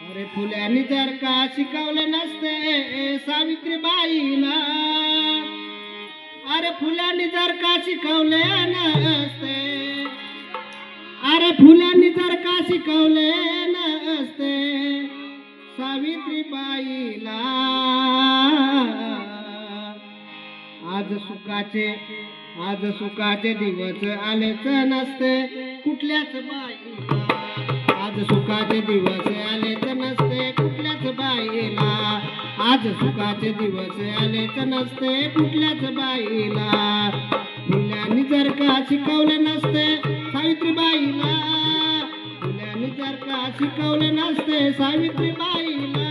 अरे फुल्यानी जर का शिकवले नसते सावित्रीबाईला, अरे फुल्यानी जर का शिकवले नसते, अरे फुल्यानी जर का शिकवले नसते सावित्रीबाईला, आज सुखाचे दिवस आलेच नसते कुठल्याच बाईला, आज सुखाचे दिवस आलेच नसते कुठल्याच बाईला, आज सुखाचे दिवस आलेच नसते कुठल्याच बाईला, फुल्यांनी जर का शिकवले नसते सावित्रीबाईला, फुल्यांनी जर का शिकवले नसते सावित्रीबाईला,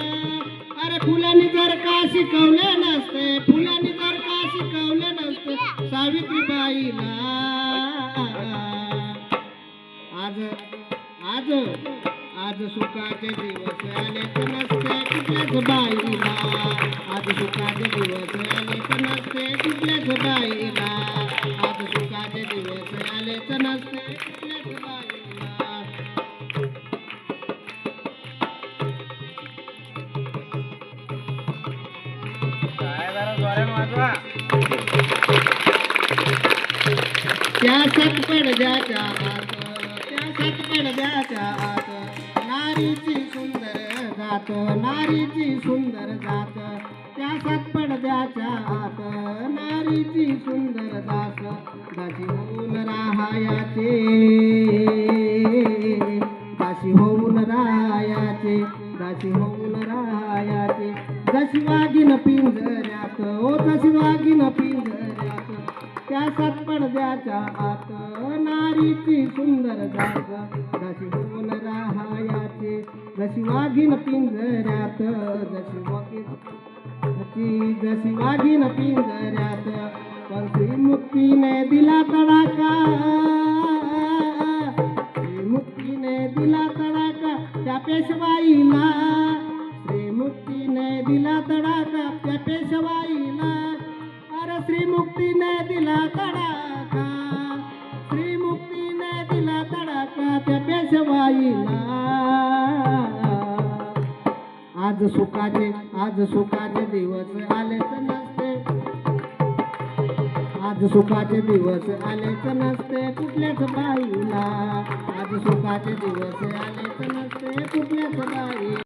अरे फुल्यांनी जर का शिकवले नसते, फुल्यांनी जर का शिकवले नसते सावित्रीबाईला, आज सुखाचे दिवस आलेच नसते कुठल्याच बाईला, आज सुखाचे दिवस आलेच नसते कुठल्याच बाईला, आज सुखाचे दिवस आलेच नसते कुठल्याच बाईला. त्या सतपडद्याच्या आत, त्या सतपडद्याच्या आत नारीची सुंदर जात, नारीची सुंदर जात, त्या सतपडद्याच्या आत नारीची सुंदर जात, दासी होऊन राहायाचे, दासी होऊन राहायाचे, दासी होऊन राहायाचे, जशी वाघीन पिंजऱ्यात, ओ जशी वाघीन पिंजऱ्यात, त्या सतपडद्याच्या आत नारीची सुंदर जात, जशी होऊन राहायाचे, जशी वाघीन पिंजऱ्यात, जशी वाघीन पिंजऱ्यात, पण श्रीमुक्तीने दिला तडाका, श्रीमुक्तीने दिला तडाका त्या पेशवाईला, श्रीमुक्तीने दिला तडाका त्या पेशवाईला, अरे श्रीमुक्तीने दिला तडाका, श्रीमुक्तीने दिला तडाका त्या पेशवाईला. आज सुखाचे दिवस आलेच नसते, आज सुखाचे दिवस आलेच नसते कुठल्याच बाईला, आज सुखाचे दिवस आलेच नसते कुठल्याच बाई.